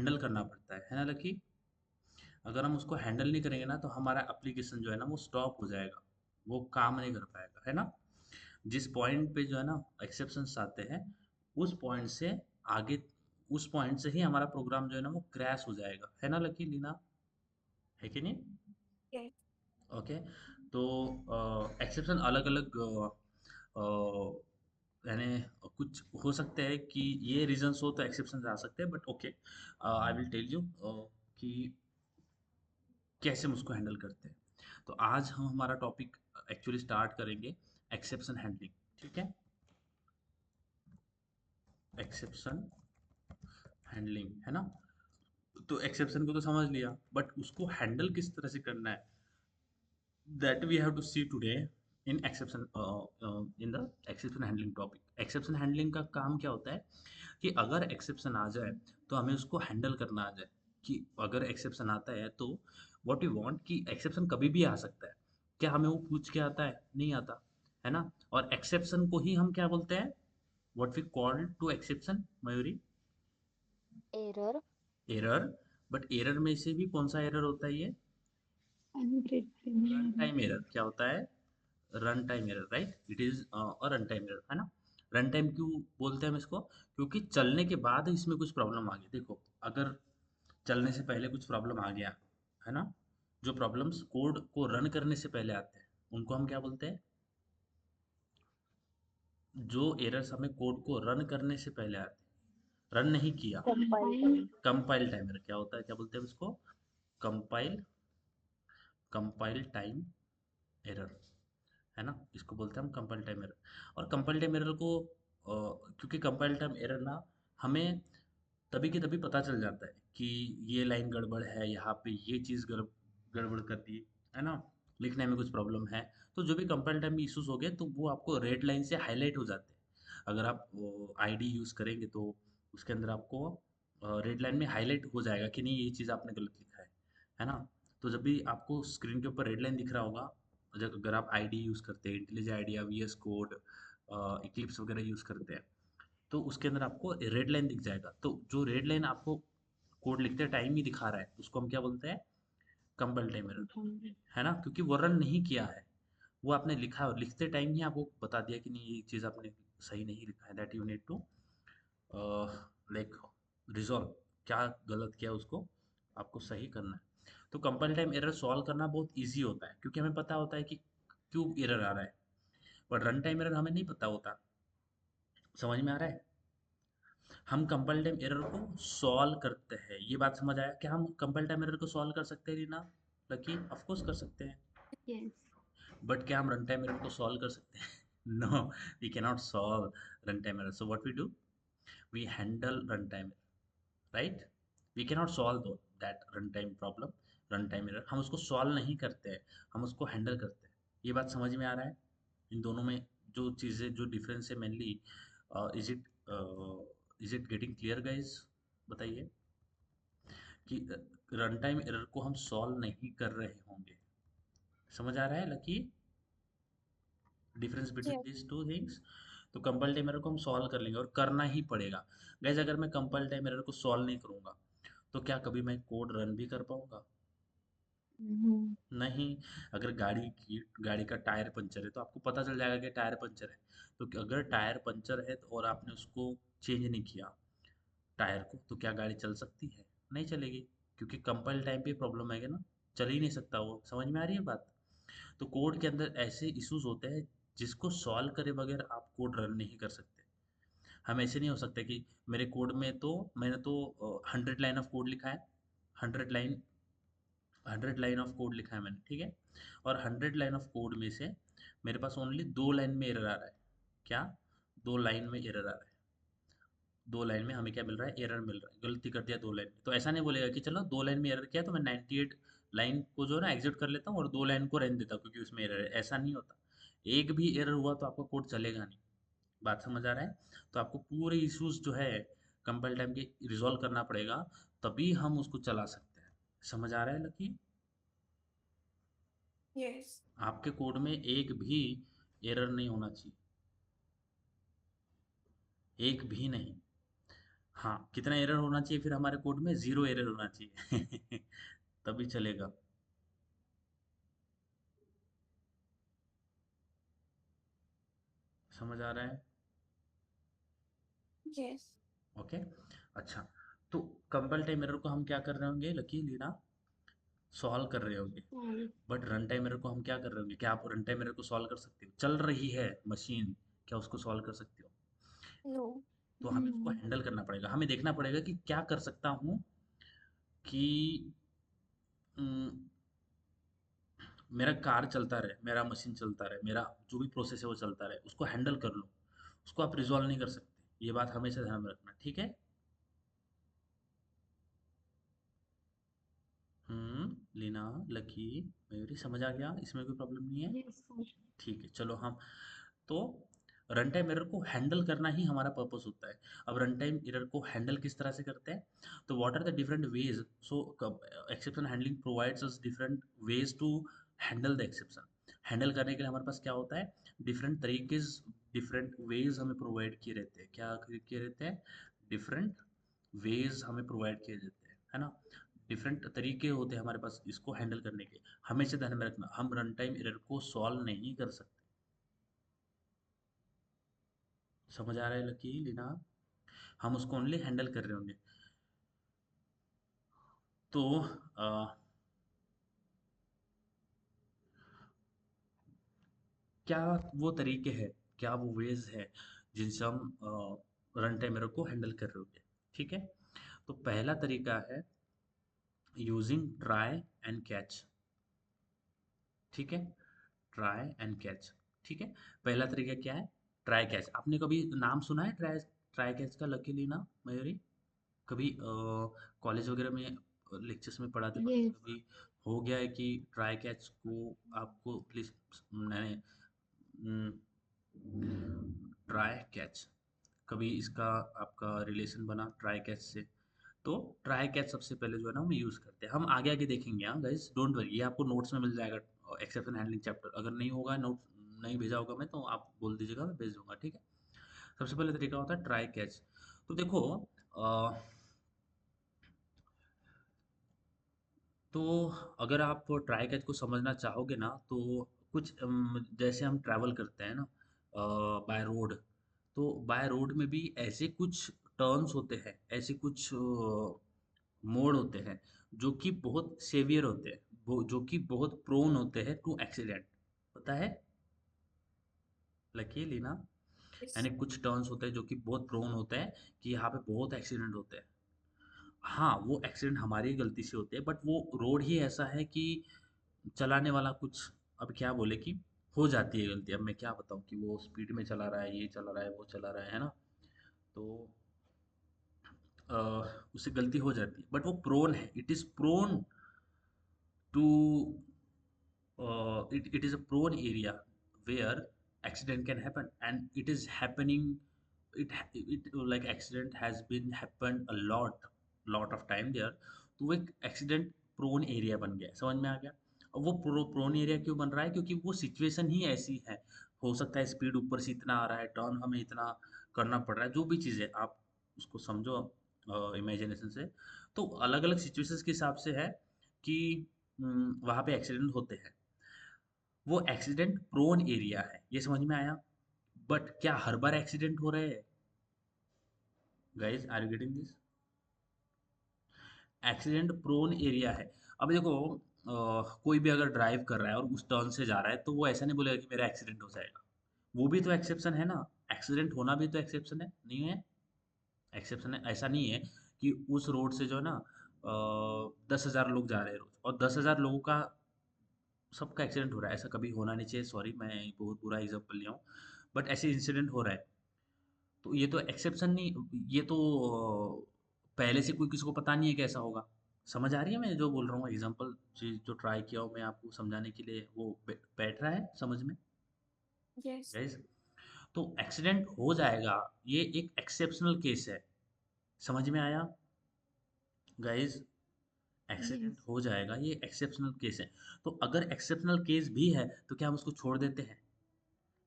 Handle करना पड़ता है ना लकी? अगर हम उसको हैंडल नहीं करेंगे ना तो हमारा एप्लीकेशन जो है ना वो स्टॉप हो जाएगा, वो काम नहीं कर पाएगा, है ना? जिस पॉइंट पे जो है ना एक्सेप्शंस आते हैं, उस पॉइंट से आगे, उस पॉइंट से ही हमारा प्रोग्राम जो है ना वो क्रैश हो जाएगा, है ना लकी लीना? है कि नहीं? Yes. ओके। तो एक्सेप्शन अलग अलग यानी कुछ हो सकते हैं कि ये रीजंस हो तो एक्सेप्शन आ सकते हैं, but okay, I will tell you कि कैसे हम उसको हैंडल करते हैं। तो आज हम हमारा टॉपिक एक्चुअली स्टार्ट करेंगे एक्सेप्शन हैंडलिंग, ठीक है? एक्सेप्शन हैंडलिंग, है ना? तो एक्सेप्शन को तो समझ लिया, बट उसको हैंडल किस तरह से करना है, that we have to see today in exception, in the exception handling topic. Exception handling का काम क्या होता है कि अगर एक्सेप्शन आ जाए तो हमें उसको हैंडल करना आ जाए। कि अगर एक्सेप्शन आता है तो व्हाट यू वांट, कि एक्सेप्शन कभी भी आ सकता है, क्या हमें वो पूछ के आता है? नहीं आता, है ना? और एक्सेप्शन को ही हम क्या बोलते हैं? What we call to exception, Mayuri? Error. Error. But error में से भी कौन सा एरर होता है ये? Run time error. क्या होता है? Run time error, right? It is a run time error, है ना? रन टाइम क्यों बोलते हैं हम इसको? क्योंकि चलने के बाद इसमें कुछ प्रॉब्लम आ गई। देखो, अगर चलने से पहले कुछ प्रॉब्लम आ गया, है ना? जो प्रॉब्लम्स कोड को रन करने से पहले आते हैं उनको हम क्या बोलते हैं? जो एरर्स हमें कोड को रन करने से पहले आते हैं, रन नहीं किया, Compile time. Compile time error. क्या होता है, क्या बोलते हैं हम इसको? कंपाइल, कंपाइल टाइम एरर, है ना? इसको बोलते हैं हम कंपाइल टाइम एरर। और कंपाइल टाइम एरर को क्योंकि कंपाइल टाइम एरर ना हमें तभी के तभी पता चल जाता है कि ये लाइन गड़बड़ है, यहाँ पे ये चीज़ गड़बड़ कर दी, है ना? लिखने में कुछ प्रॉब्लम है। तो जो भी कंपाइल टाइम में इश्यूज हो गए तो वो आपको रेड लाइन से हाईलाइट हो जाते हैं। अगर आप आईडी यूज़ करेंगे तो उसके अंदर आपको रेड लाइन में हाईलाइट हो जाएगा कि नहीं, ये चीज़ आपने गलत लिखा है ना? तो जब भी आपको स्क्रीन के ऊपर रेड लाइन दिख रहा होगा, अगर आप आईडी यूज़ करते हैं, intelligent idea, VS code, Eclipse वगैरह यूज़ करते हैं, तो उसके अंदर आपको रेड लाइन दिख जाएगा। तो जो रेड लाइन आपको कोड लिखते टाइम ही दिखा रहा है उसको हम क्या बोलते हैं? कंपाइल टाइम एरर, है ना? क्योंकि वो रन नहीं किया है, वो आपने लिखा है और लिखते टाइम ही आपको बता दिया कि नहीं, ये चीज़ आपने सही नहीं लिखा है, that you need to like resolve. क्या गलत किया उसको आपको सही करना है। तो कंपाइल टाइम एरर सॉल्व करना बहुत ईजी होता है क्योंकि हमें पता होता है कि क्यों एरर आ रहा है। बट रन टाइम एरर हमें नहीं पता होता। समझ में आ रहा है? हम कंपाइल टाइम एरर को सॉल्व करते हैं, ये बात समझ आया? क्या हम कंपाइल टाइम एरर को सॉल्व कर सकते हैं रीना? लकी, ऑफ कोर्स कर सकते हैं। Yes. बट क्या हम रन टाइम एरर को सॉल्व कर सकते हैं? No, we can not solve run time error. So what we do, we handle run time, right? We can not solve though that run time problem, run time error. हम उसको solve नहीं करते हैं, हम उसको हैंडल करते हैं। ये बात समझ में आ रहा है? इन दोनों में जो चीज़ें, जो डिफरेंस है mainly, is it getting clear guys? बताइए कि रन टाइम एरर को हम सॉल्व नहीं कर रहे होंगे। समझ आ रहा है lucky? Difference between Yes. This two things. तो कंपाइल टाइम एरर को हम सॉल्व कर लेंगे और करना ही पड़ेगा। गाइज, अगर मैं कंपाइल टाइम एरर को सॉल्व नहीं करूंगा तो क्या कभी मैं कोड रन भी कर पाऊंगा? Mhm. नहीं। अगर गाड़ी का टायर पंचर है तो आपको पता चल जाएगा कि टायर पंचर है। तो अगर टायर पंचर है और आपने उसको चेंज नहीं किया टायर को, तो क्या गाड़ी चल सकती है? नहीं चलेगी, क्योंकि कंपाइल टाइम पे प्रॉब्लम है ना, चल ही नहीं सकता वो। समझ में आ रही है बात? तो कोड के अंदर ऐसे इश्यूज होते हैं जिसको सॉल्व करे बगैर आप कोड रन नहीं कर सकते। हम ऐसे नहीं हो सकते कि मेरे कोड में तो मैंने तो 100 लाइन ऑफ कोड लिखा है, 100 लाइन, 100 लाइन ऑफ कोड लिखा है मैंने, ठीक है? और 100 लाइन ऑफ कोड में से मेरे पास ओनली 2 लाइन में एरर आ रहा है। क्या? 2 लाइन में एरर आ रहा है। 2 लाइन में हमें क्या मिल रहा है? एरर मिल रहा है, गलती कर दिया 2 लाइन में। तो ऐसा नहीं बोलेगा कि चलो 2 लाइन में एरर किया तो मैं 98 लाइन को जो है ना एग्जिट कर लेता हूँ और 2 लाइन को रहने देता हूँ क्योंकि उसमें एरर है। ऐसा नहीं होता। एक भी एरर हुआ तो आपका कोड चलेगा नहीं। बात समझ आ रहा है? तो आपको पूरे इश्यूज जो है कंपाइल टाइम के रिजॉल्व करना पड़ेगा, तभी हम उसको चला सकते हैं। समझ आ रहा है लकी? Yes. आपके कोड में एक भी एरर नहीं होना चाहिए, एक भी नहीं। हाँ, कितना एरर होना चाहिए फिर हमारे कोड में? ज़ीरो एरर होना चाहिए। तभी चलेगा। समझ आ रहा है? Yes. ओके। अच्छा, तो कंपाइल टाइम एरर को हम क्या कर रहे होंगे लकी लीना? सॉल्व कर रहे होंगे। Hmm. But run time error को हम क्या कर रहे होंगे? क्या आप रन टाइम एरर को सॉल्व कर सकते हो? चल रही है मशीन, क्या उसको सॉल्व कर सकते हो? No. तो हमें उसको Hmm. हैंडल करना पड़ेगा, हमें देखना पड़ेगा कि क्या कर सकता हूँ कि उम, मेरा कार चलता रहे, मेरा मशीन चलता रहे, मेरा जो भी प्रोसेस है वो चलता रहे, उसको हैंडल कर लो। उसको आप रिज़ॉल्व नहीं कर सकते। ये बात हमेशा ध्यान में रखना, ठीक है? लीना, लकी, मयूरी समझ आ गया? इसमें कोई प्रॉब्लम नहीं है? Yes, sir. ठीक है, चलो हम तो रन टाइम एरर को हैंडल करना ही हमारा पर्पस होता है। अब रन टाइम एरर को हैंडल किस तरह से करते हैं? तो what are the different ways? So exception handling provides us different ways to handle the exception. Handle करने के लिए हमारे पास क्या होता है? डिफरेंट तरीके, डिफरेंट वेज हमें प्रोवाइड किए रहते हैं। क्या किए रहते हैं? डिफरेंट वेज हमें प्रोवाइड किए जाते हैं, है ना? डिफरेंट तरीके होते हैं हमारे पास इसको हैंडल करने के। हमेशा ध्यान में रखना, हम रन टाइम एरर को सॉल्व नहीं कर सकते। समझ आ रहा है लकी लीना? हम उसको ओनली हैंडल कर रहे होंगे। तो अ, क्या वो तरीके हैं, क्या वो वेज है जिनसे हम रन टाइम एरर को हैंडल कर रहे होंगे? ठीक है, तो पहला तरीका है यूजिंग ट्राई एंड कैच। ठीक है, ट्राई एंड कैच। ठीक है, पहला तरीका क्या है? Try catch. आपने कभी नाम सुना है ट्राई ट्राई कैच का लकी लीना, मयूरी? कभी कॉलेज वगैरह में लेक्चर्स में पढ़ाते पढ़ाते Yes. कभी हो गया है कि ट्राई कैच को आपको प्लीज मैंने ट्राई कैच, कभी इसका आपका रिलेशन बना ट्राई कैच से? तो ट्राई कैच सबसे पहले जो है ना हम यूज़ करते हैं। हम आगे आगे देखेंगे, हाँ गाइस, डोंट वरी, ये आपको नोट्स में मिल जाएगा। एक्सेप्शन हैंडलिंग चैप्टर अगर नहीं होगा, नोट नहीं भेजा होगा मैं, तो आप बोल दीजिएगा, मैं भेज दूंगा, ठीक है? सबसे पहले तरीका होता है ट्राई कैच। तो देखो, तो अगर आप ट्राई कैच को समझना चाहोगे ना, तो कुछ जैसे हम ट्रैवल करते हैं ना बाय रोड, तो बाय रोड में भी ऐसे कुछ टर्न्स होते हैं, ऐसे कुछ मोड़ होते हैं जो कि बहुत सेवियर होते हैं, वो जो कि बहुत प्रोन होते हैं टू एक्सीडेंट। पता है लकी लीना? यानी Yes. कुछ टर्न्स होते हैं जो कि बहुत प्रोन होते हैं कि यहाँ पे बहुत एक्सीडेंट होते हैं। हाँ, वो एक्सीडेंट हमारी गलती से होते हैं, बट वो रोड ही ऐसा है कि चलाने वाला कुछ, अब क्या बोले कि हो जाती है गलती। अब मैं क्या बताऊँ कि वो स्पीड में चला रहा है, ये चला रहा है, वो चला रहा है ना? तो अ, उससे गलती हो जाती है, बट वो प्रोन है, it is prone to, it is a prone area where accident can happen, and it is happening. It like accident has been happened a lot of time there। तो वो एक एक्सीडेंट प्रोन एरिया बन गया, समझ में आ गया? अब वो प्रोन एरिया क्यों बन रहा है? क्योंकि वो सिचुएशन ही ऐसी है। हो सकता है स्पीड ऊपर से इतना आ रहा है, टर्न हमें इतना करना पड़ रहा है, जो भी चीज़ है आप उसको समझो इमेजिनेशन से। तो अलग अलग सिचुएशंस के हिसाब से है कि वहाँ पे एक्सीडेंट होते हैं। वो एक्सीडेंट प्रोन एरिया है, ये समझ में आया? बट क्या हर बार एक्सीडेंट हो रहे हैं? Guys, are you getting this? Accident prone area है। अब देखो, कोई भी अगर ड्राइव कर रहा है और उस टर्न से जा रहा है, तो वो ऐसा नहीं बोलेगा कि मेरा एक्सीडेंट हो जाएगा। वो भी तो एक्सेप्शन है ना? एक्सीडेंट होना भी तो एक्सेप्शन है, नहीं है? एक्सेप्शन है, ऐसा नहीं है कि उस रोड से जो है ना 10,000 लोग जा रहे हैं रोज, और 10,000 लोगों का सबका एक्सीडेंट हो रहा है, ऐसा कभी होना नहीं चाहिए। सॉरी, मैं बहुत बुरा एग्जाम्पल लिया हूँ, बट ऐसे इंसिडेंट हो रहा है। तो ये तो एक्सेप्शन नहीं, ये तो पहले से कोई किसी को पता नहीं है कैसा होगा। समझ आ रही है मैं जो बोल रहा हूँ? एग्जाम्पल जो ट्राई किया हूँ मैं आपको समझाने के लिए, वो बैठ रहा है समझ में? Yes. गाइस, तो एक्सीडेंट हो जाएगा, ये एक एक्सेप्शनल केस है। समझ में आया गाइस? Yes. एक्सीडेंट हो जाएगा, ये एक्सेप्शनल केस है। तो अगर एक्सेप्शनल केस भी है, तो क्या हम उसको छोड़ देते हैं?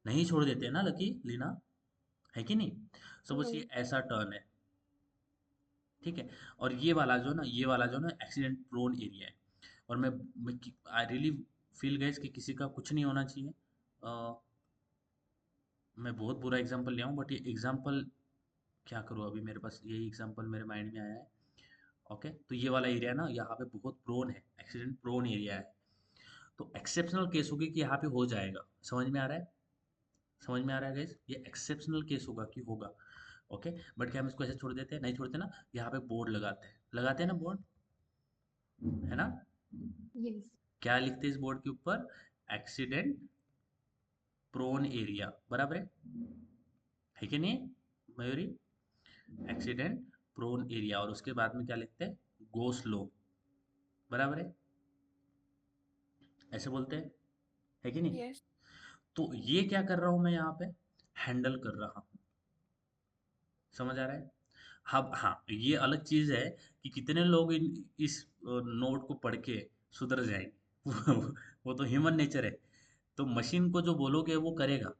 नहीं छोड़ देते हैं ना लकी लीना, है कि नहीं? सपोज ये No. ऐसा टर्न है, ठीक है। और ये वाला जो ना एक्सीडेंट प्रोन एरिया है। और मैं आई रियली फील गाइस कि किसी का कुछ नहीं होना चाहिए। अ, मैं बहुत बुरा एग्जांपल लिया हूँ, बट ये एग्जांपल क्या करूँ, अभी मेरे पास यही एग्जांपल मेरे माइंड में आया है। ओके, तो ये वाला एरिया ना यहाँ पे बहुत प्रोन है, एक्सीडेंट प्रोन एरिया है। तो एक्सेप्शनल केस होगी कि यहाँ पे हो जाएगा। समझ में आ रहा है? समझ में आ रहा है गाइस? ये एक्सेप्शनल केस होगा कि होगा। ओके, बट क्या हम इसको ऐसे छोड़ देते हैं? नहीं छोड़ते ना। यहाँ पे बोर्ड लगाते हैं ना बोर्ड, है ना? Yes. क्या लिखते हैं इस बोर्ड के ऊपर? एक्सीडेंट प्रोन एरिया, बराबर है कि नहीं मयूरी? एक्सीडेंट प्रोन एरिया, और उसके बाद में क्या लिखते हैं? गो स्लो, बराबर है, ऐसे बोलते हैं, है कि नहीं? Yes. तो ये क्या कर रहा हूं मैं यहाँ पे? हैंडल कर रहा हूँ। समझ आ रहा है? हाँ हाँ, ये अलग चीज है कि कितने लोग इस नोट को पढ़ के सुधर जाएंगे। वो तो ह्यूमन नेचर है। तो मशीन को जो बोलोगे वो करेगा।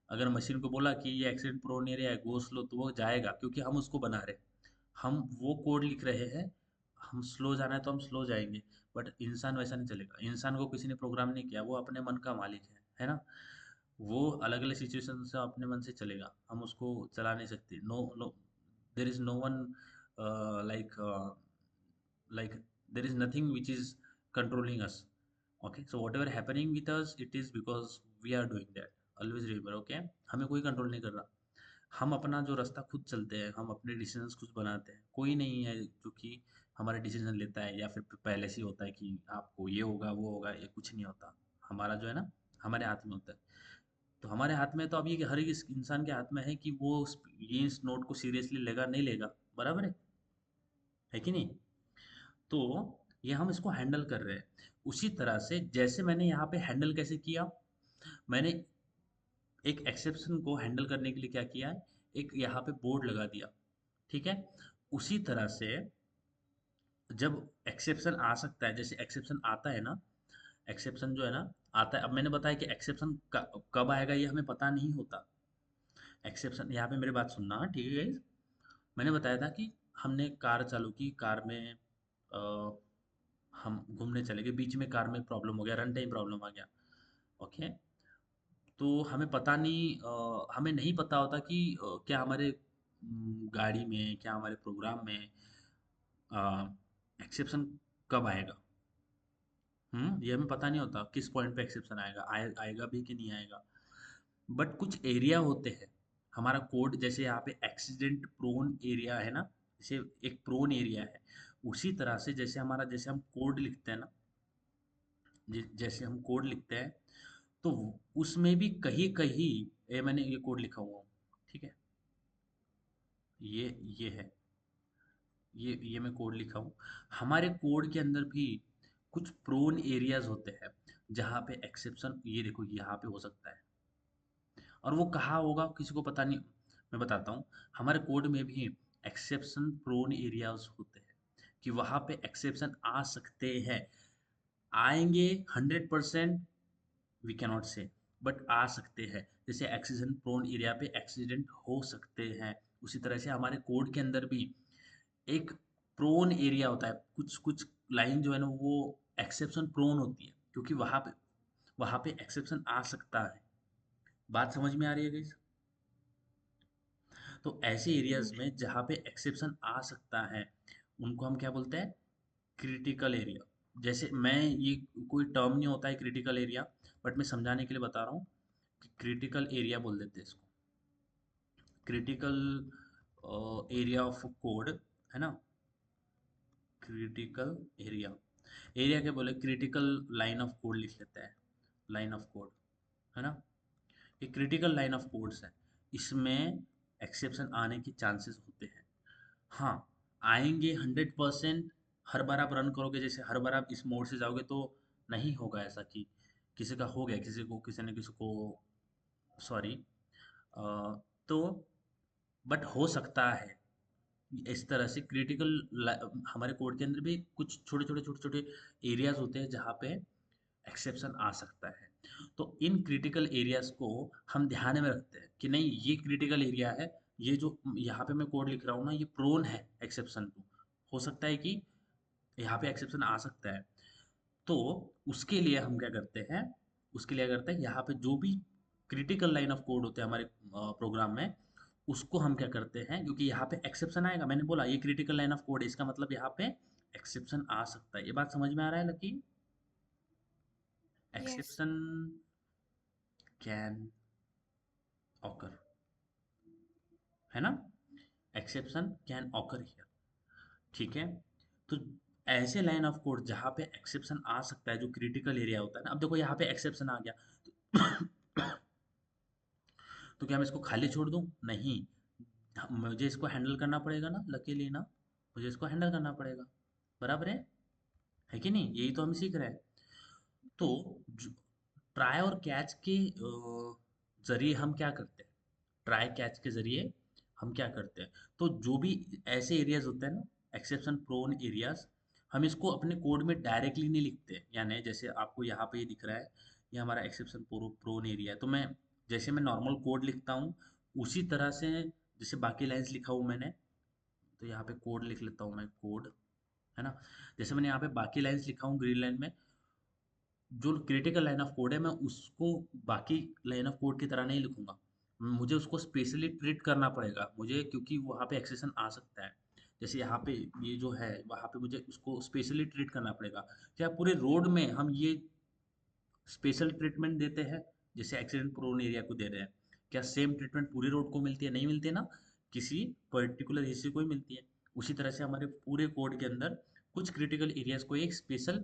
अगर मशीन को बोला कि ये एक्सीडेंट प्रोन एरिया है, गो स्लो, तो वो जाएगा, क्योंकि हम उसको बना रहे हैं। हम वो कोड लिख रहे हैं। हम स्लो जाना है तो हम स्लो जाएंगे। बट इंसान वैसा नहीं चलेगा। इंसान को किसी ने प्रोग्राम नहीं किया, वो अपने मन का मालिक है ना? वो अलग अलग सिचुएशन से अपने मन से चलेगा, हम उसको चला नहीं सकते। No no, there is no one like like there is nothing which is controlling us. Okay, so whatever happening with us, it is because we are doing that. Always remember, okay? हमें कोई control नहीं कर रहा। हम अपना जो रास्ता खुद चलते हैं, हम अपने डिसीजंस खुद बनाते हैं। कोई नहीं है जो कि हमारे डिसीजन लेता है, या फिर पहले से ही होता है कि आपको ये होगा वो होगा। ये कुछ नहीं होता। हमारा जो है ना, हमारे हाथ में होता है। तो हमारे हाथ में तो अब ये कि हर एक इंसान के हाथ में है कि वो ये इस नोट को सीरियसली लेगा नहीं लेगा, बराबर है कि नहीं? तो ये हम इसको हैंडल कर रहे हैं। उसी तरह से जैसे मैंने यहाँ पे हैंडल कैसे किया, मैंने एक एक्सेप्शन को हैंडल करने के लिए क्या किया है, एक यहाँ पे बोर्ड लगा दिया। ठीक है। उसी तरह से जब एक्सेप्शन आ सकता है, जैसे एक्सेप्शन आता है ना, एक्सेप्शन जो है ना आता है। अब मैंने बताया कि एक्सेप्शन कब आएगा ये हमें पता नहीं होता। एक्सेप्शन, यहाँ पे मेरी बात सुनना, हाँ, ठीक है guys? मैंने बताया था कि हमने कार चालू की, कार में हम घूमने चले गए, बीच में कार में प्रॉब्लम हो गया, रन टाइम प्रॉब्लम आ गया। ओके, तो हमें पता नहीं, हमें नहीं पता होता कि क्या हमारे गाड़ी में, क्या हमारे प्रोग्राम में एक्सेप्शन कब आएगा। ये हमें पता नहीं होता किस पॉइंट पे एक्सेप्शन आएगा, आएगा भी कि नहीं आएगा। बट कुछ एरिया होते हैं, हमारा कोड जैसे यहाँ पे एक्सीडेंट प्रोन एरिया है ना, जैसे एक प्रोन एरिया है। उसी तरह से जैसे हमारा, जैसे हम कोड लिखते हैं ना, जैसे हम कोड लिखते हैं, तो उसमें भी कहीं कहीं, ये मैंने ये कोड लिखा हुआ हूँ, ठीक है? ये है, ये मैं कोड लिखा हूँ। हमारे कोड के अंदर भी कुछ प्रोन एरियाज होते हैं जहाँ पे एक्सेप्शन, ये देखो यहाँ पे हो सकता है। और वो कहाँ होगा किसी को पता नहीं। मैं बताता हूँ, हमारे कोड में भी एक्सेप्शन प्रोन एरियाज होते हैं कि वहाँ पे एक्सेप्शन आ सकते हैं। आएंगे 100% वी कैनॉट से, बट आ सकते हैं। जैसे एक्सीडेंट प्रोन एरिया पे एक्सीडेंट हो सकते हैं, उसी तरह से हमारे कोड के अंदर भी एक प्रोन एरिया होता है। कुछ कुछ लाइन जो है ना वो एक्सेप्शन प्रोन होती है, क्योंकि वहां पे एक्सेप्शन आ सकता है। बात समझ में आ रही है गाइस? तो ऐसे एरियाज Yes. में जहाँ पे एक्सेप्शन आ सकता है, उनको हम क्या बोलते हैं? Critical area. जैसे मैं ये, कोई टर्म नहीं होता है क्रिटिकल एरिया, बट मैं समझाने के लिए बता रहा हूँ कि क्रिटिकल एरिया बोल देते हैं इसको। क्रिटिकल एरिया ऑफ कोड, है ना? क्रिटिकल एरिया, एरिया क्या बोले, क्रिटिकल लाइन ऑफ कोड लिख लेते हैं। लाइन ऑफ कोड, है ना? ये क्रिटिकल लाइन ऑफ कोड्स है। इसमें एक्सेप्शन आने के चांसेस होते हैं। हाँ, आएंगे 100%। हर बार आप रन करोगे, जैसे हर बार आप इस मोड से जाओगे तो नहीं होगा ऐसा कि किसी का हो गया, किसी को, किसी ने किसी को, सॉरी। तो बट हो सकता है। इस तरह से हमारे कोड के अंदर भी कुछ छोटे छोटे एरियाज होते हैं जहाँ पे एक्सेप्शन आ सकता है। तो इन क्रिटिकल एरियाज को हम ध्यान में रखते हैं कि नहीं, ये क्रिटिकल एरिया है, ये जो यहाँ पे मैं कोड लिख रहा हूँ ना, ये प्रोन है एक्सेप्शन टू। हो सकता है कि यहाँ पे एक्सेप्शन आ सकता है। तो उसके लिए हम क्या करते हैं, उसके लिए क्या करते हैं, यहाँ पे जो भी क्रिटिकल लाइन ऑफ कोड होते हैं हमारे प्रोग्राम में, उसको हम क्या करते हैं, क्योंकि यहाँ पे एक्सेप्शन आएगा, मैंने बोला ये क्रिटिकल लाइन ऑफ कोड है, इसका मतलब यहाँ पे एक्सेप्शन आ सकता है। ये बात समझ में आ रहा है lucky? Yes. Exception can occur, है ना? एक्सेप्शन कैन ऑकर हियर, ठीक है? तो ऐसे लाइन ऑफ कोड जहाँ पे एक्सेप्शन आ सकता है, जो क्रिटिकल एरिया होता है ना, अब देखो यहाँ पे एक्सेप्शन आ गया, तो क्या मैं इसको खाली छोड़ दूँ? नहीं, मुझे इसको हैंडल करना पड़ेगा ना, लकीली ना, मुझे इसको हैंडल करना पड़ेगा, बराबर है कि नहीं? यही तो हम सीख रहे हैं। तो ट्राई और कैच के जरिए हम क्या करते हैं, ट्राई कैच के जरिए हम क्या करते हैं, तो जो भी ऐसे एरियाज होते हैं ना, एक्सेप्शन प्रोन एरियाज, हम इसको अपने कोड में डायरेक्टली नहीं लिखते। यानी जैसे आपको यहाँ पे ये दिख रहा है, ये हमारा एक्सेप्शन प्रोन एरिया है, तो मैं जैसे मैं नॉर्मल कोड लिखता हूँ उसी तरह से, जैसे बाकी लाइंस लिखा हूँ मैंने, तो यहाँ पे कोड लिख लेता हूँ मैं, कोड, है ना? जैसे मैंने यहाँ पे बाकी लाइंस लिखा हूँ ग्रीन लाइन में, जो क्रिटिकल लाइन ऑफ कोड है मैं उसको बाकी लाइन ऑफ कोड की तरह नहीं लिखूंगा, मुझे उसको स्पेशली ट्रीट करना पड़ेगा मुझे, क्योंकि वहाँ पे एक्सेशन आ सकता है। जैसे यहाँ पे ये जो है, वहाँ पे मुझे उसको स्पेशली ट्रीट करना पड़ेगा। क्या पूरे रोड में हम ये स्पेशल ट्रीटमेंट देते हैं, जैसे एक्सीडेंट प्रोन एरिया को दे रहे हैं? क्या सेम ट्रीटमेंट पूरी रोड को मिलती है? नहीं मिलती है ना, किसी पर्टिकुलर हिस्से को ही मिलती है। उसी तरह से हमारे पूरे कोड के अंदर कुछ क्रिटिकल एरियाज को एक स्पेशल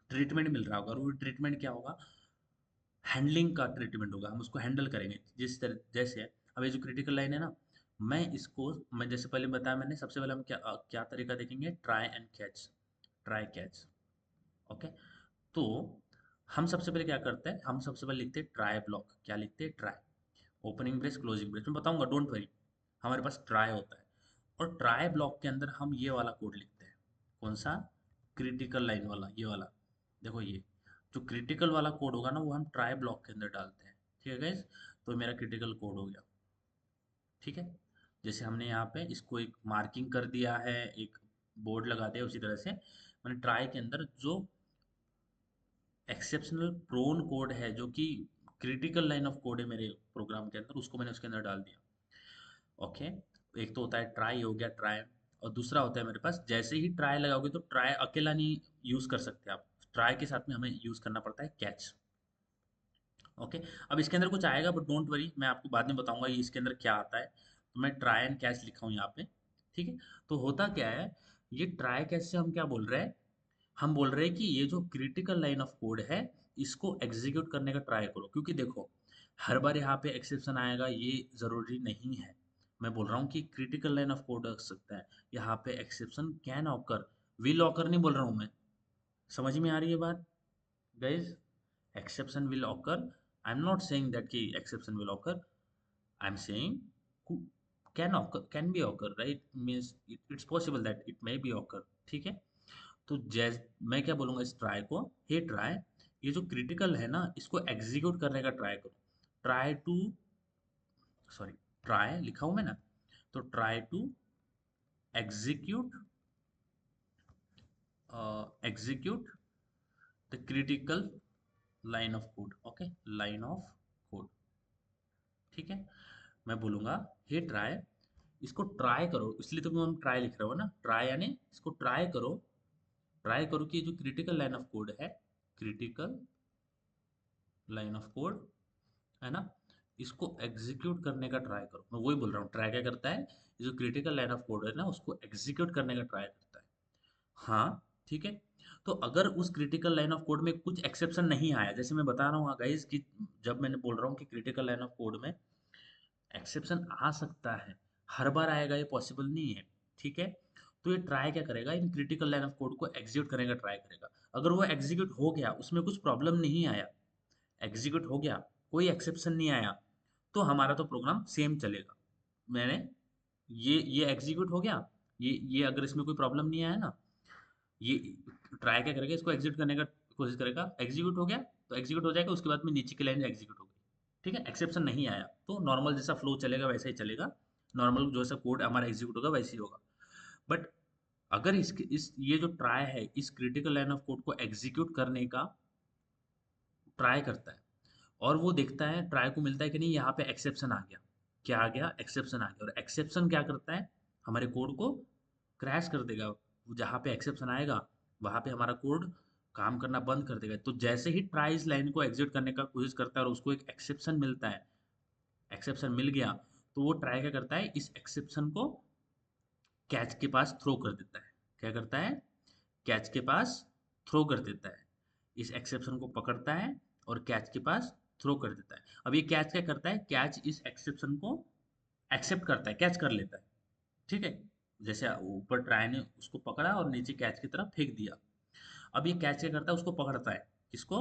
ट्रीटमेंट मिल रहा होगा, और वो ट्रीटमेंट क्या होगा? हैंडलिंग का ट्रीटमेंट होगा, हम उसको हैंडल करेंगे जिस तरह, जैसे अब ये जो क्रिटिकल लाइन है ना, मैं इसको, मैं जैसे पहले बताया मैंने, सबसे पहले हम क्या तरीका देखेंगे, try and catch, try catch, okay? तो हम सबसे पहले क्या करते हैं, हम सबसे पहले लिखते हैं ट्राई ब्लॉक। क्या लिखते हैं? Try, opening brace closing brace, मैं बताऊंगा, डोंट वरी। हमारे पास ट्राई होता है, और ट्राई ब्लॉक के अंदर हम ये वाला कोड लिखते हैं। कौन सा? क्रिटिकल लाइन वाला, ये वाला। देखो ये जो क्रिटिकल वाला कोड होगा ना, वो हम ट्राई ब्लॉक के अंदर डालते हैं, ठीक है गाइज? तो मेरा क्रिटिकल कोड हो गया, ठीक है? जैसे हमने यहाँ पे इसको एक मार्किंग कर दिया है, एक बोर्ड लगा दिया, उसी तरह से मैंने ट्राई के अंदर जो एक्सेप्शनल प्रोन कोड है, जो कि क्रिटिकल लाइन ऑफ कोड है मेरे प्रोग्राम के अंदर, उसको मैंने उसके अंदर डाल दिया, ओके? एक तो होता है ट्राई, हो गया ट्राई, और दूसरा होता है मेरे पास, जैसे ही ट्राई लगाओगे तो ट्राई अकेला नहीं यूज कर सकते आप, ट्राई के साथ में हमें यूज करना पड़ता है कैच, ओके? अब इसके अंदर कुछ आएगा, बट डोंट वरी, मैं आपको बाद में बताऊंगा ये इसके अंदर क्या आता है। तो मैं ट्राई एंड कैच लिखा हूँ यहाँ पे, ठीक है? तो होता क्या है, ये ट्राई कैच से हम क्या बोल रहे हैं, हम बोल रहे हैं कि ये जो क्रिटिकल लाइन ऑफ कोड है, इसको एग्जीक्यूट करने का ट्राई करो, क्योंकि देखो हर बार यहाँ पे एक्सेप्शन आएगा ये ज़रूरी नहीं है। मैं बोल रहा हूँ कि क्रिटिकल लाइन ऑफ कोड रख सकता है, यहाँ पे exception can occur, will occur नहीं बोल रहा हूँ मैं। समझ में आ रही है बात guys? Exception will occur, I am not saying that कि exception will occur, I am saying can occur, can be occur, right? Means it's possible that it may be occur, ठीक है? तो जैस मैं क्या बोलूँगा इस ट्राई को, हे ट्राई, ये जो क्रिटिकल है ना, इसको एग्जीक्यूट करने का ट्राई करो। ट्राई टू, सॉरी, ट्राई लिखा हूँ मैं ना, तो try to execute, execute the critical line of code, okay? Line of code, ठीक है? मैं बोलूँगा हे ट्राई, इसको ट्राई करो, इसलिए तो मैं हम ट्राई लिख रहा हूँ ना, ट्राई यानी इसको ट्राई करो, ट्राई करो कि ये जो क्रिटिकल लाइन ऑफ कोड है, क्रिटिकल लाइन ऑफ कोड, है ना, इसको एग्जीक्यूट करने का ट्राई करो। मैं वही बोल रहा हूँ, ट्राई क्या करता है, ये जो क्रिटिकल लाइन ऑफ कोड है ना, उसको एग्जीक्यूट करने का ट्राई करता है। हाँ, ठीक है? तो अगर उस क्रिटिकल लाइन ऑफ कोड में कुछ एक्सेप्शन नहीं आया, जैसे मैं बता रहा हूँ गाइस कि जब मैंने बोल रहा हूँ कि क्रिटिकल लाइन ऑफ कोड में एक्सेप्शन आ सकता है, हर बार आएगा ये पॉसिबल नहीं है, ठीक है? तो ये ट्राई क्या करेगा, in critical line of code को एग्जीक्यूट करने का ट्राई करेगा। अगर वो एग्जीक्यूट हो गया, उसमें कुछ प्रॉब्लम नहीं आया, एग्जीक्यूट हो गया, कोई एक्सेप्शन नहीं आया, तो हमारा तो प्रोग्राम सेम चलेगा। मैंने ये एग्जीक्यूट हो गया, ये अगर इसमें कोई प्रॉब्लम नहीं आया ना, ये ट्राई क्या करेगा, इसको एग्जीक्यूट करने का कोशिश करेगा, एग्जीक्यूट हो गया तो एग्जीक्यूट हो जाएगा, उसके बाद में नीचे की लाइन एग्जीक्यूट हो गई, ठीक है? एक्सेप्शन नहीं आया, तो नॉर्मल जैसा फ्लो चलेगा वैसा ही चलेगा, नॉर्मल जैसा कोड हमारा एग्जीक्यूट होगा वैसे ही होगा। बट अगर इसके इस ये जो ट्राई है इस क्रिटिकल लाइन ऑफ कोड को एग्जीक्यूट करने का ट्राई करता है, और वो देखता है, ट्राई को मिलता है कि नहीं यहाँ पे एक्सेप्शन आ गया। क्या आ गया? एक्सेप्शन आ गया। और एक्सेप्शन क्या करता है? हमारे कोड को क्रैश कर देगा। वो जहाँ पे एक्सेप्शन आएगा वहाँ पे हमारा कोड काम करना बंद कर देगा। तो जैसे ही ट्राई इस लाइन को एग्जिट करने का कोशिश करता है और उसको एक एक्सेप्शन मिलता है, एक्सेप्शन मिल गया, तो वो ट्राई क्या करता है, इस एक्सेप्शन को कैच के पास थ्रो कर देता है। क्या करता है? कैच के पास थ्रो कर देता है। इस एक्सेप्शन को पकड़ता है और कैच के पास थ्रो कर देता है। अब ये कैच क्या करता है? कैच इस एक्सेप्शन को एक्सेप्ट करता है, कैच कर लेता है। ठीक है? जैसे ऊपर ट्राई ने उसको पकड़ा और नीचे कैच की तरफ फेंक दिया। अब ये कैच क्या करता है? उसको पकड़ता है, किसको?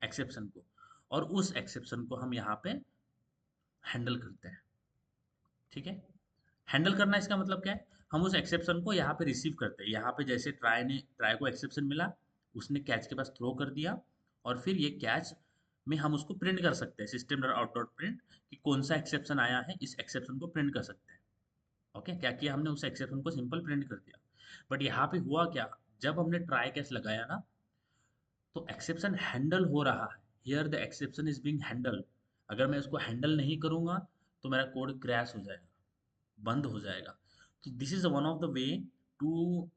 एक्सेप्शन को। और उस एक्सेप्शन को हम यहाँ पे हैंडल करते हैं। ठीक है? हैंडल करना इसका मतलब क्या है? हम उस एक्सेप्शन को यहाँ पे रिसीव करते हैं। यहाँ पे जैसे ट्राई को एक्सेप्शन मिला, उसने कैच के पास थ्रो कर दिया, और फिर ये कैच में हम उसको प्रिंट कर सकते हैं, system dot out dot print, कि कौन सा एक्सेप्शन आया है, इस एक्सेप्शन को प्रिंट कर सकते हैं। ओके, क्या किया हमने? उस एक्सेप्शन को सिंपल प्रिंट कर दिया। बट यहाँ पे हुआ क्या? जब हमने ट्राई कैच लगाया ना, तो एक्सेप्शन हैंडल हो रहा है। Here the exception is being handle. अगर मैं इसको हैंडल नहीं करूंगा तो मेरा कोड क्रैश हो जाएगा, बंद हो जाएगा। तो this is one of the way to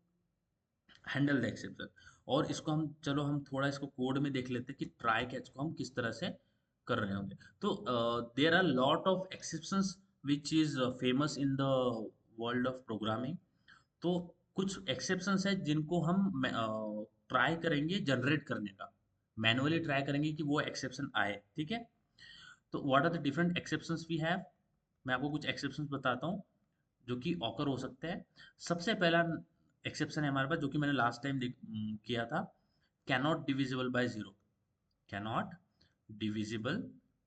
handle the exception. और इसको हम, चलो हम थोड़ा इसको कोड में देख लेते हैं कि ट्राई कैच को हम किस तरह से कर रहे होंगे। तो there are lot of exceptions which is famous in the world of programming. तो कुछ एक्सेप्शंस है जिनको हम ट्राई करेंगे जनरेट करने का, मैनुअली ट्राई करेंगे कि वो एक्सेप्शन आए। ठीक है? तो what are the different exceptions we have? मैं आपको कुछ एक्सेप्शंस बताता हूँ जो कि ऑकर हो सकते हैं। सबसे पहला एक्सेप्शन है हमारे पास, जो कि मैंने लास्ट टाइम किया था, cannot divisible by zero. Cannot divisible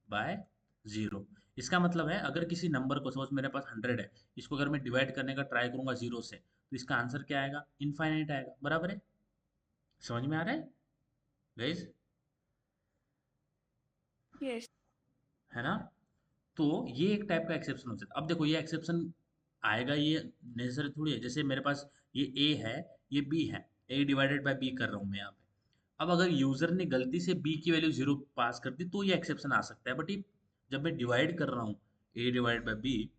by zero. इसका मतलब है, अगर किसी नंबर को, सपोज मेरे पास 100 है, इसको अगर मैं डिवाइड करने का ट्राई करूंगा जीरो से, तो इसका आंसर क्या आएगा? इनफाइनाइट आएगा। बराबर है? समझ में आ रहा है गाइज? Yes. है ना? तो ये एक टाइप का एक्सेप्शन हो सकता है। अब देखो ये एक्सेप्शन आएगा, ये नेसेसरी थोड़ी है। जैसे मेरे पास ये ए है, ये बी है, ए डिवाइडेड बाय बी कर रहा हूँ मैं यहाँ पे। अब अगर यूजर ने गलती से बी की वैल्यू जीरो पास कर दी तो ये एक्सेप्शन आ सकता है। बट ये जब मैं डिवाइड कर रहा हूँ ए डिवाइड बाय बी,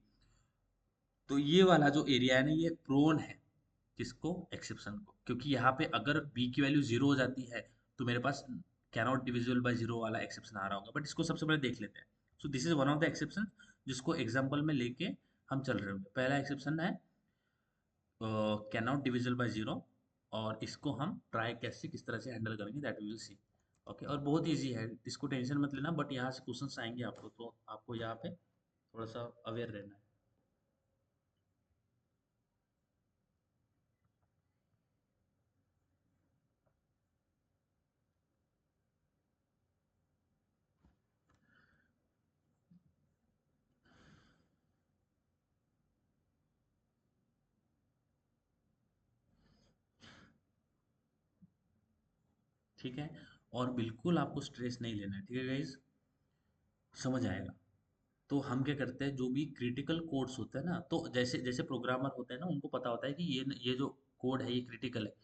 तो ये वाला जो एरिया है ना, ये प्रोन है किसको? एक्सेप्शन को। क्योंकि यहाँ पे अगर बी की वैल्यू जीरो हो जाती है तो मेरे पास कैनॉट डिविजिबल बाय जीरो वाला एक्सेप्शन आ रहा होगा। बट इसको सबसे पहले देख लेते हैं। So this is one of the exception जिसको एग्जाम्पल में लेके हम चल रहे होंगे। पहला एक्सेप्शन है कैनॉट डिविजिबल बाय जीरो, और इसको हम ट्राई कैसे किस तरह से हैंडल करेंगे that we will see. Okay, और बहुत इजी है, इसको टेंशन मत लेना। बट यहाँ से क्वेश्चंस आएंगे आपको, तो आपको यहाँ पे थोड़ा सा अवेयर रहना है। ठीक है? और बिल्कुल आपको स्ट्रेस नहीं लेना है। ठीक है गाइज? समझ आएगा। तो हम क्या करते हैं, जो भी क्रिटिकल कोड्स होते हैं ना, तो जैसे जैसे प्रोग्रामर होते हैं ना, उनको पता होता है कि ये जो कोड है ये क्रिटिकल है।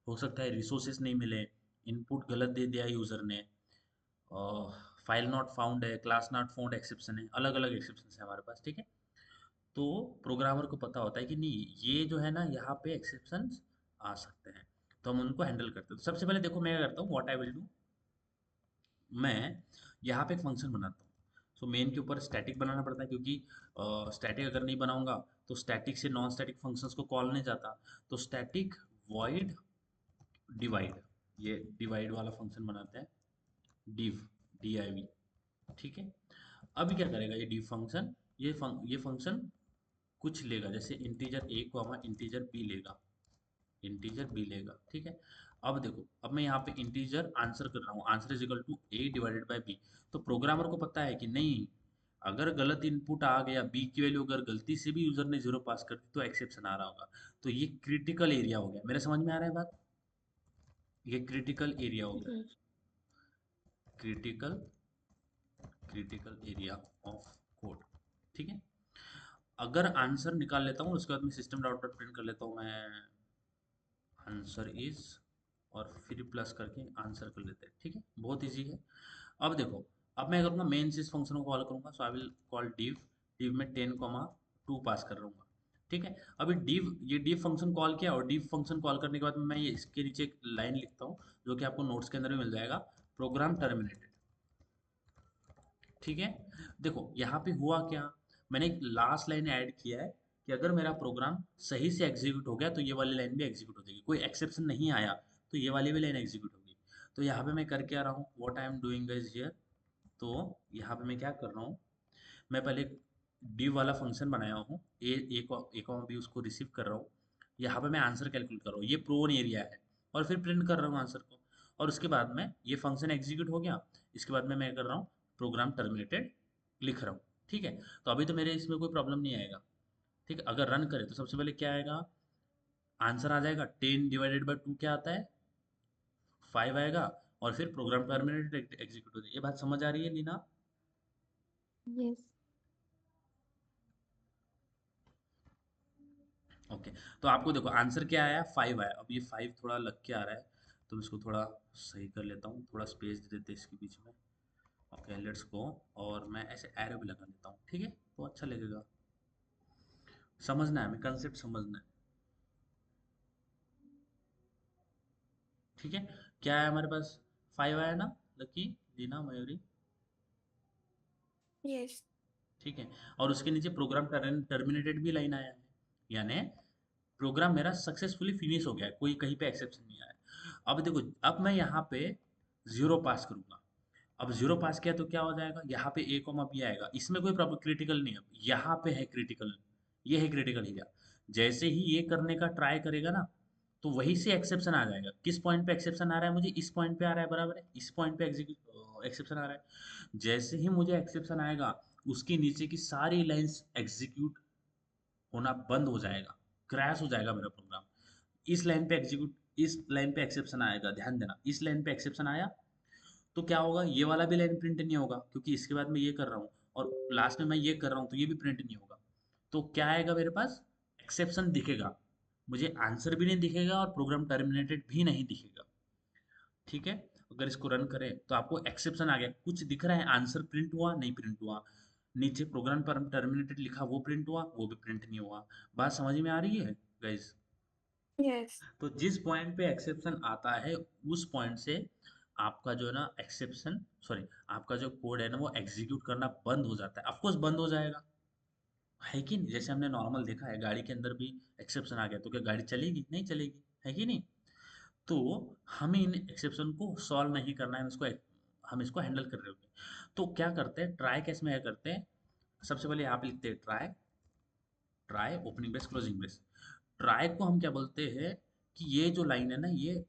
हो सकता है रिसोर्सेस नहीं मिले, इनपुट गलत दे दिया यूज़र ने, फाइल नॉट फाउंड है, क्लास नॉट फाउंड एक्सेप्शन है, अलग अलग एक्सेप्शन है हमारे पास। ठीक है? तो प्रोग्रामर को पता होता है कि नहीं ये जो है ना यहाँ पे एक्सेप्शन आ सकते हैं, तो हम उनको हैंडल करते हैं। तो सबसे पहले देखो मैं क्या करता हूँ, व्हाट आई विल डू, मैं यहाँ पे एक फंक्शन बनाता हूँ। सो मेन के ऊपर स्टैटिक बनाना पड़ता है, क्योंकि स्टैटिक अगर नहीं बनाऊंगा तो स्टैटिक से नॉन स्टैटिक फंक्शंस को कॉल नहीं जाता। तो स्टैटिक वॉइड डिवाइड, ये डिवाइड वाला फंक्शन बनाते हैं, div, div। ठीक है? अभी क्या करेगा ये div फंक्शन, ये फंक्शन कुछ लेगा, जैसे इंटीजर ए को हम इंटीजर बी लेगा, इंटीजर बी लेगा। ठीक है? अब देखो, अब मैं यहाँ पे इंटीजर आंसर कर रहा हूँ, answer is equal to A divided by B. तो प्रोग्रामर को पता है कि नहीं, अगर गलत इनपुट आ गया, बी की वैल्यू अगर गलती से भी यूजर ने जीरो पास कर दी तो एक्सेप्शन आ रहा होगा। तो ये क्रिटिकल एरिया हो गया। मेरे समझ में आ रहा है बात? ये क्रिटिकल एरिया हो गया। Yes. Critical critical area of code. ठीक है। अगर आंसर निकाल लेता हूँ उसके बाद मैं सिस्टम डॉट डॉट प्रिंट कर लेता हूँ मैं, आंसर इज, और फिर प्लस करके आंसर कर लेते हैं। ठीक है, बहुत इजी है। अब देखो, अब मैं करूँगा मेन इस फंक्शन को कॉल करूँगा, so I will call div, div में 10, 2 पास कर रहूँगा। ठीक है, अभी div, ये div फंक्शन कॉल किया, और div फंक्शन कॉल करने के बाद मैं ये इसके नीचे एक लाइन लिखता हूँ, जो कि आपको नोट्स के अंदर भी मिल जाएगा, प्रोग्राम टर्मिनेटेड। ठीक है, देखो यहाँ पे हुआ क्या, मैंने एक लास्ट लाइन ऐड किया है कि अगर मेरा प्रोग्राम सही से एग्जीक्यूट हो गया तो ये वाली लाइन भी एग्जीक्यूट हो जाएगी, कोई एक्सेप्शन नहीं आया तो ये वाली भी लाइन एग्जीक्यूट होगी। तो यहाँ पे मैं करके आ रहा हूँ, what I am doing is here, तो यहाँ पे मैं क्या कर रहा हूँ, मैं पहले div वाला फंक्शन बनाया हूँ, ए कॉमा बी उसको रिसीव कर रहा हूँ, यहाँ पे मैं आंसर कैलकुलेट कर रहा हूँ, ये प्रोन एरिया है, और फिर प्रिंट कर रहा हूँ आंसर को, और उसके बाद में ये फंक्शन एग्जीक्यूट हो गया, इसके बाद में मैं कर रहा हूँ प्रोग्राम टर्मिनेटेड लिख रहा हूँ। ठीक है, तो अभी तो मेरे इसमें कोई प्रॉब्लम नहीं आएगा। ठीक है, अगर रन करें तो सबसे पहले क्या आएगा, आंसर आ जाएगा, 10/2 क्या आता है, 5 आएगा, और फिर प्रोग्राम टर्मिनेटेड एग्जीक्यूट हो जाएगा। ये बात समझ आ रही है नीना? Yes. ओके, तो आपको देखो आंसर क्या आया, 5 आया। अब ये 5 थोड़ा लग के आ रहा है, तो मैं इसको थोड़ा सही कर लेता हूँ, थोड़ा स्पेस दे देते हैं इसके बीच में। ओके, लेट्स गो, और मैं ऐसे एरो भी लगा लेता हूँ, ठीक है, तो अच्छा लगेगा। समझना है, हमें कंसेप्ट समझना है। ठीक है, क्या है हमारे पास, 5 आया ना, लकी, दीना, मयूरी। Yes. ठीक है, और उसके नीचे प्रोग्राम टर्मिनेटेड भी लाइन आया है, यानी प्रोग्राम मेरा सक्सेसफुली फिनिश हो गया है, कोई कहीं पे एक्सेप्शन नहीं आया। अब देखो, अब मैं यहाँ पे जीरो पास करूंगा, अब जीरो पास किया तो क्या हो जाएगा, यहाँ पे ए कॉमा बी आएगा, इसमें कोई प्रॉब्लम क्रिटिकल नहीं है, यहाँ पे है क्रिटिकल, ये है क्रिटिकल एरिया। जैसे ही ये करने का ट्राई करेगा ना, तो वहीं से एक्सेप्शन आ जाएगा। किस पॉइंट पे एक्सेप्शन आ रहा है, मुझे इस पॉइंट पे आ रहा है, बराबर है, इस पॉइंट पे एक्सेप्शन आ रहा है। जैसे ही मुझे एक्सेप्शन आएगा, उसके नीचे की सारी लाइंस एग्जीक्यूट होना बंद हो जाएगा, क्रैश हो जाएगा मेरा प्रोग्राम। इस लाइन पे एग्जीक्यूट, इस लाइन पे एक्सेप्शन आएगा, ध्यान देना, इस लाइन पे एक्सेप्शन आया तो क्या होगा, ये वाला भी लाइन प्रिंट नहीं होगा, क्योंकि इसके बाद मैं ये कर रहा हूँ, और लास्ट में मैं ये कर रहा हूँ, तो ये भी प्रिंट नहीं होगा। तो क्या आएगा मेरे पास, एक्सेप्शन दिखेगा, मुझे आंसर भी नहीं दिखेगा और प्रोग्राम टर्मिनेटेड भी नहीं दिखेगा। ठीक है, अगर इसको रन करें तो आपको एक्सेप्शन आ गया, कुछ दिख रहा है, आंसर प्रिंट हुआ नहीं, प्रिंट हुआ, नीचे प्रोग्राम पर टर्मिनेटेड लिखा, वो प्रिंट हुआ, वो भी प्रिंट नहीं हुआ। बात समझ में आ रही है गाइस? Yes. तो जिस पॉइंट पे एक्सेप्शन आता है, उस पॉइंट से आपका जो है ना एक्सेप्शन, सॉरी, आपका जो कोड है ना वो एग्जीक्यूट करना बंद हो जाता है। ऑफ कोर्स बंद हो जाएगा, है कि नहीं, जैसे हमने नॉर्मल देखा है, गाड़ी के अंदर भी एक्सेप्शन आ गया तो क्या गाड़ी चलेगी, नहीं चलेगी, है कि नहीं? तो हमें इन एक्सेप्शन को सॉल्व नहीं करना है, इसको हम इसको हैंडल कर रहे होते हैं। तो क्या करते हैं, ट्राई केस में क्या करते हैं, सबसे पहले यहाँ पे लिखते हैं try, try opening brace closing brace. Try को हम क्या बोलते हैं, कि ये जो लाइन है ना, ये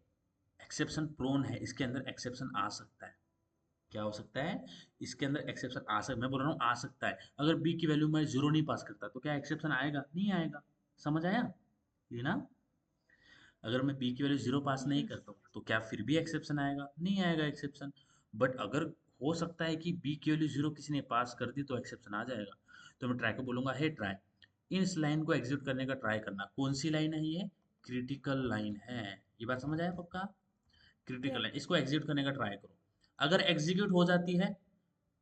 एक्सेप्शन प्रोन है, इसके अंदर एक्सेप्शन आ सकता है। क्या हो सकता है, इसके अंदर एक्सेप्शन आ सकता, मैं बोल रहा हूँ आ सकता है। अगर बी की वैल्यू मैं जीरो नहीं पास करता तो क्या एक्सेप्शन आएगा, नहीं आएगा। समझ आया लीना? अगर मैं बी की वैल्यू जीरो पास नहीं Yes. करता हूँ तो क्या फिर भी एक्सेप्शन आएगा, नहीं आएगा एक्सेप्शन। बट अगर हो सकता है कि बी की वैल्यू जीरो किसी ने पास कर दी तो एक्सेप्शन आ जाएगा। तो मैं ट्राई को बोलूंगा, हे ट्राई, इस लाइन को एग्जीक्यूट करने का ट्राई करना। कौन सी लाइन है ये, क्रिटिकल लाइन है। ये बात समझ आया पक्का, Yeah. क्रिटिकल लाइन, इसको एग्जीक्यूट करने का ट्राई करो। अगर एग्जीक्यूट हो जाती है,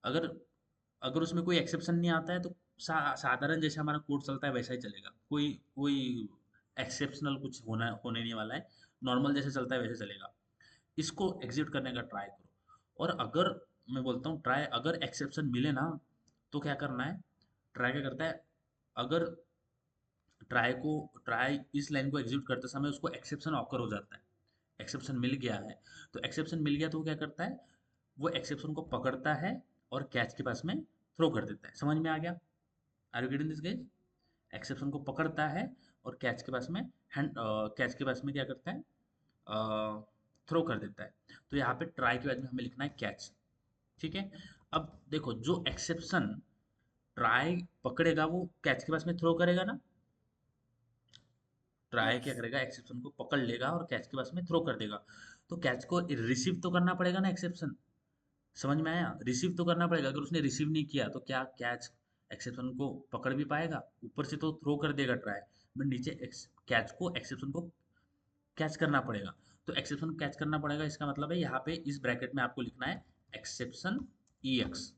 अगर अगर उसमें कोई एक्सेप्शन नहीं आता है तो साधारण जैसे हमारा कोड चलता है वैसा ही चलेगा, कोई कोई एक्सेप्शनल कुछ होने नहीं वाला है, नॉर्मल जैसे चलता है वैसे चलेगा। इसको एग्जीक्यूट करने का ट्राई करो, और अगर, मैं बोलता हूँ ट्राई, अगर एक्सेप्शन मिले ना तो क्या करना है, ट्राई क्या करता है, अगर ट्राई इस लाइन को एग्जीक्यूट करते समय उसको एक्सेप्शन ऑकर हो जाता है, एक्सेप्शन मिल गया है, तो एक्सेप्शन मिल गया तो वो क्या करता है, वो एक्सेप्शन को पकड़ता है और कैच के पास में थ्रो कर देता है। समझ में आ गया? Are you getting this guys? Exception को पकड़ता है और कैच के पास में हैंड, कैच के पास में क्या करता है, थ्रो कर देता है। तो यहाँ पे ट्राई के बाद में हमें लिखना है कैच। ठीक है, अब देखो, जो एक्सेप्शन ट्राई पकड़ेगा वो कैच के पास में थ्रो करेगा ना, ट्राई क्या Yes. करेगा, एक्सेप्शन को पकड़ लेगा और कैच के पास में थ्रो कर देगा। तो कैच को रिसीव तो करना पड़ेगा ना एक्सेप्शन। समझ में आया, रिसीव तो करना पड़ेगा, अगर उसने रिसीव नहीं किया तो क्या कैच एक्सेप्शन को पकड़ भी पाएगा, ऊपर से तो थ्रो कर देगा ट्राई, बट नीचे कैच को एक्सेप्शन को कैच करना पड़ेगा। तो एक्सेप्शन को कैच करना पड़ेगा, इसका मतलब है यहाँ पे इस ब्रैकेट में आपको लिखना है एक्सेप्शन ई एक्स।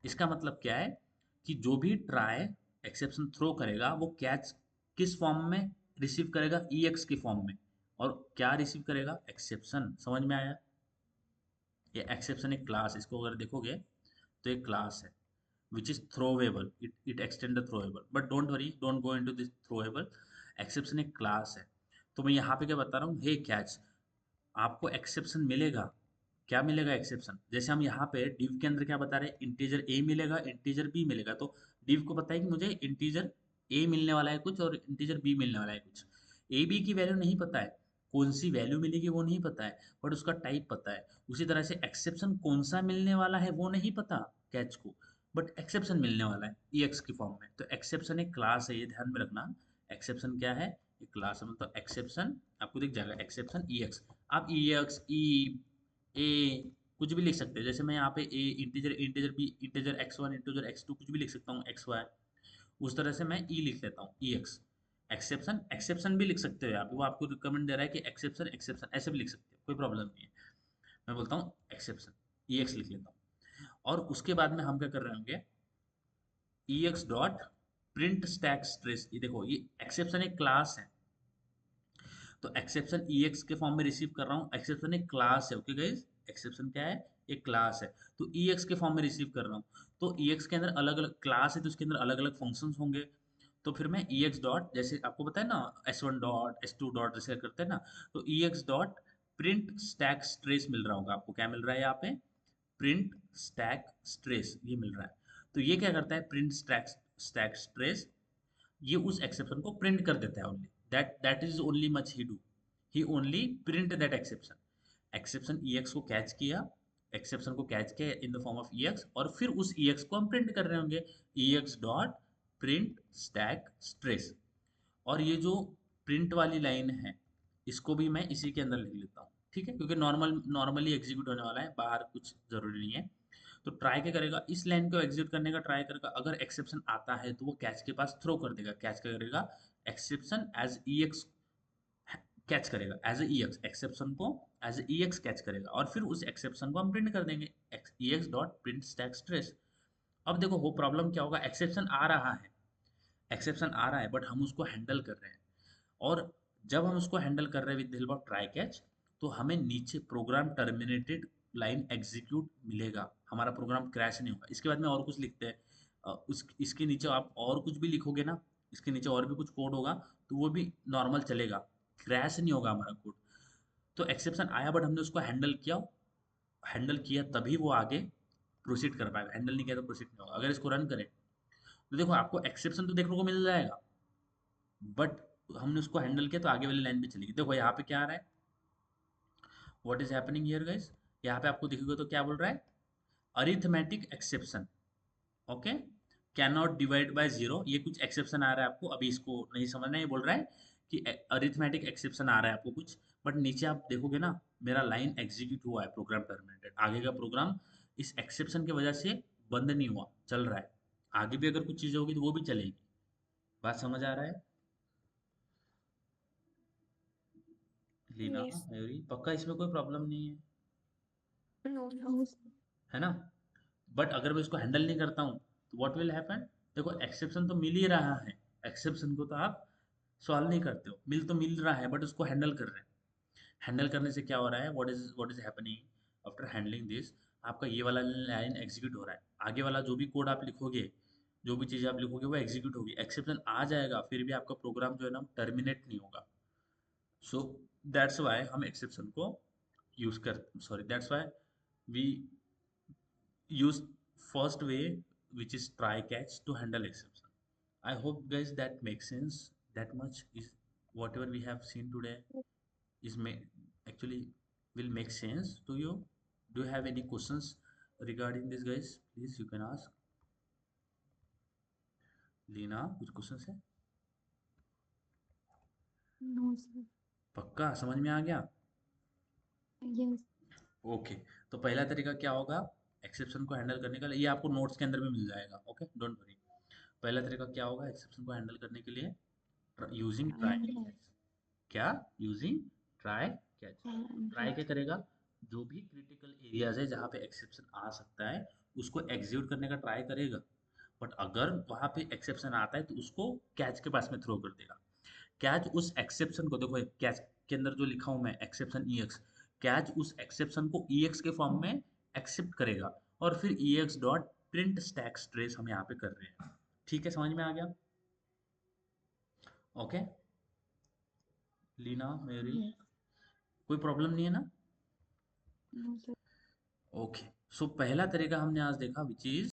इसका मतलब क्या है कि जो भी ट्राई एक्सेप्शन थ्रो करेगा वो कैच किस फॉर्म में रिसीव करेगा, ई एक्स के फॉर्म में। और क्या रिसीव करेगा, एक्सेप्शन। समझ में आया? ये एक्सेप्शन एक क्लास, इसको अगर देखोगे तो एक क्लास है which is throwable, it extend the throwable, but don't worry, don't go into this throwable। exception एक क्लास है। तो मैं यहाँ पे क्या बता रहा हूँ, हे कैच, आपको एक्सेप्शन मिलेगा। क्या मिलेगा एक्सेप्शन, जैसे हम यहाँ पे div के अंदर क्या बता रहे हैं, इंटीजर a मिलेगा, इंटीजर b मिलेगा। तो div को पता है कि मुझे इंटीजर a मिलने वाला है कुछ और इंटीजर b मिलने वाला है कुछ। a b की वैल्यू नहीं पता है, कौन सी वैल्यू मिलेगी वो नहीं पता है, बट उसका टाइप पता है। उसी तरह से एक्सेप्शन कौन सा मिलने वाला है वो नहीं पता कैच को, बट एक्सेप्शन मिलने वाला है EX की फॉर्म में। तो एक्सेप्शन एक क्लास है, ये ध्यान में रखना। एक्सेप्शन क्या है, एक क्लास है। मतलब एक्सेप्शन आपको दिख जाएगा, एक्सेप्शन EX। आप EX E ए कुछ भी लिख सकते हैं, जैसे मैं यहाँ पे A integer, integer B, integer x1, integer x2 कुछ भी लिख सकता हूँ, XY। उस तरह से मैं ई लिख लेता हूँ, EX। एक्सेप्शन, एक्सेप्शन भी लिख सकते हो यहाँ पे, वो आपको रिकमेंड दे रहा है कि एक्सेप्शन एक्सेप्शन ऐसे भी लिख सकते हो, कोई प्रॉब्लम नहीं है। मैं बोलता हूँ एक्सेप्शन, EX लिख लेता हूँ। और उसके बाद में हम क्या कर रहे होंगे, EX dot print stack stress. ये देखो, ये एक्सेप्शन एक क्लास है, तो एक्सेप्शन EX के फॉर्म में रिसीव कर रहा हूँ। एक्सेप्शन एक क्लास है, ओके गाइस, एक्सेप्शन क्या है, एक क्लास है। तो EX के फॉर्म में रिसीव कर रहा हूँ। तो EX के अंदर अलग अलग क्लास है, तो उसके अंदर अलग अलग फंक्शंस होंगे। तो फिर मैं EX डॉट, जैसे आपको पता है ना, S1 डॉट S2 डॉट जैसे करते हैं ना, तो EX dot print stack trace मिल रहा होगा आपको। क्या मिल रहा है यहाँ पे, प्रिंट स्टैक स्ट्रेस, ये मिल रहा है। तो ये क्या करता है, प्रिंट स्टैक स्टैक स्ट्रेस, ये उस एक्सेप्शन को प्रिंट कर देता है only. That is only much he do, he only print that exception. Exception EX को कैच किया, एक्सेप्शन को कैच किया in the form of EX, और फिर उस EX को हम प्रिंट कर रहे होंगे, EX dot print stack stress. और ये जो प्रिंट वाली लाइन है, इसको भी मैं इसी के अंदर लिख लेता हूँ, ठीक है, क्योंकि नॉर्मली एग्जीक्यूट होने वाला है, बाहर कुछ जरूरी नहीं है। तो ट्राई क्या करेगा, इस लाइन को एग्जीक्यूट करने का ट्राई करेगा, अगर एक्सेप्शन आता है तो वो कैच के पास थ्रो कर देगा। कैच क्या करेगा, एक्सेप्शन एज EX कैच करेगा, एज ए EX एक्सेप्शन को एज ए EX कैच करेगा, और फिर उस एक्सेप्शन को हम प्रिंट कर देंगे, EX dot print stack stress. अब देखो वो प्रॉब्लम क्या होगा, एक्सेप्शन आ रहा है, एक्सेप्शन आ रहा है, बट हम उसको हैंडल कर रहे हैं। और जब हम उसको हैंडल कर रहे हैं with the help of try catch, तो हमें नीचे प्रोग्राम टर्मिनेटेड लाइन एग्जीक्यूट मिलेगा, हमारा प्रोग्राम क्रैश नहीं होगा। इसके बाद में और कुछ लिखते हैं, उस इसके नीचे आप और कुछ भी लिखोगे ना, इसके नीचे और भी कुछ कोड होगा, तो वो भी नॉर्मल चलेगा, क्रैश नहीं होगा हमारा कोड। तो एक्सेप्शन आया, बट हमने उसको हैंडल किया, हैंडल किया तभी वो आगे प्रोसीड कर पाएगा, हैंडल नहीं किया तो प्रोसीड नहीं होगा। अगर इसको रन करें तो देखो आपको एक्सेप्शन तो देखने को मिल जाएगा, बट हमने उसको हैंडल किया तो आगे वाली लाइन पे चलेगी। देखो यहाँ पे क्या आ रहा है, what is happening here guys, यहाँ पे आपको दिखेगा तो क्या बोल रहा है, arithmetic exception, okay, can not divide by zero, ये कुछ एक्सेप्शन आ रहा है आपको, अभी इसको नहीं समझना, ये बोल रहा है कि अरिथमेटिक एक्सेप्शन आ रहा है आपको कुछ, बट नीचे आप देखोगे ना, मेरा लाइन एग्जीक्यूट हुआ है, प्रोग्राम टर्मिनेटेड, आगे का प्रोग्राम इस एक्सेप्शन की वजह से बंद नहीं हुआ, चल रहा है। आगे भी अगर कुछ चीज़ होगी तो वो भी चलेगी। बात समझ आ रहा है लीना, Yes. मयूरी? पक्का इसमें कोई प्रॉब्लम नहीं है, No, no. Yes. है ना? बट अगर मैं इसको हैंडल नहीं करता हूँ तो व्हाट विल हैपन, देखो एक्सेप्शन तो मिल ही रहा है, एक्सेप्शन को तो आप सॉल्व नहीं करते हो, मिल तो मिल रहा है, बट उसको हैंडल कर रहे हैं। हैंडल करने से क्या हो रहा है, what is happening after handling this, आपका ये वाला लाइन एग्जीक्यूट हो रहा है, आगे वाला जो भी कोड आप लिखोगे, जो भी चीज़ आप लिखोगे वो एग्जीक्यूट होगी, एक्सेप्शन आ जाएगा, फिर भी आपका प्रोग्राम जो है ना टर्मिनेट नहीं होगा। सो दैट्स वाई हम एक्सेप्शन को यूज कर, sorry that's why we use first way, which is try catch, to handle exception. I hope guys that makes sense, that much is whatever we have seen today is actually will make sense to you. Do you have any questions regarding this guys, please you can ask। Leena कुछ question है? No, sir. पक्का समझ में आ गया? Yes. Okay, तो पहला तरीका क्या होगा एक्सेप्शन को हैंडल करने का, ये आपको नोट्स के अंदर भी मिल जाएगा, ओके, डोंट वरी। पहला तरीका क्या होगा एक्सेप्शन को हैंडल करने के लिए? Using try catch. क्या? Using try catch. ट्राई क्या करेगा? जो भी क्रिटिकल एरियाज है जहाँ पे एक्सेप्शन आ सकता है उसको एग्जीक्यूट करने का ट्राई करेगा, बट अगर वहाँ पे एक्सेप्शन आता है तो उसको कैच के पास में थ्रो कर देगा। कैच उस एक्सेप्शन को, देखो कैच के अंदर जो लिखा हूँ मैं एक्सेप्शन ई एक्स, कैच उस एक्सेप्शन को ई एक्स के फॉर्म में एक्सेप्ट करेगा और फिर E X dot print stack trace हम यहाँ पे कर रहे हैं। ठीक है, समझ में आ गया? ओके लीना मेरी, कोई प्रॉब्लम नहीं है ना? No sir. ओके, सो पहला तरीका हमने आज देखा विच इज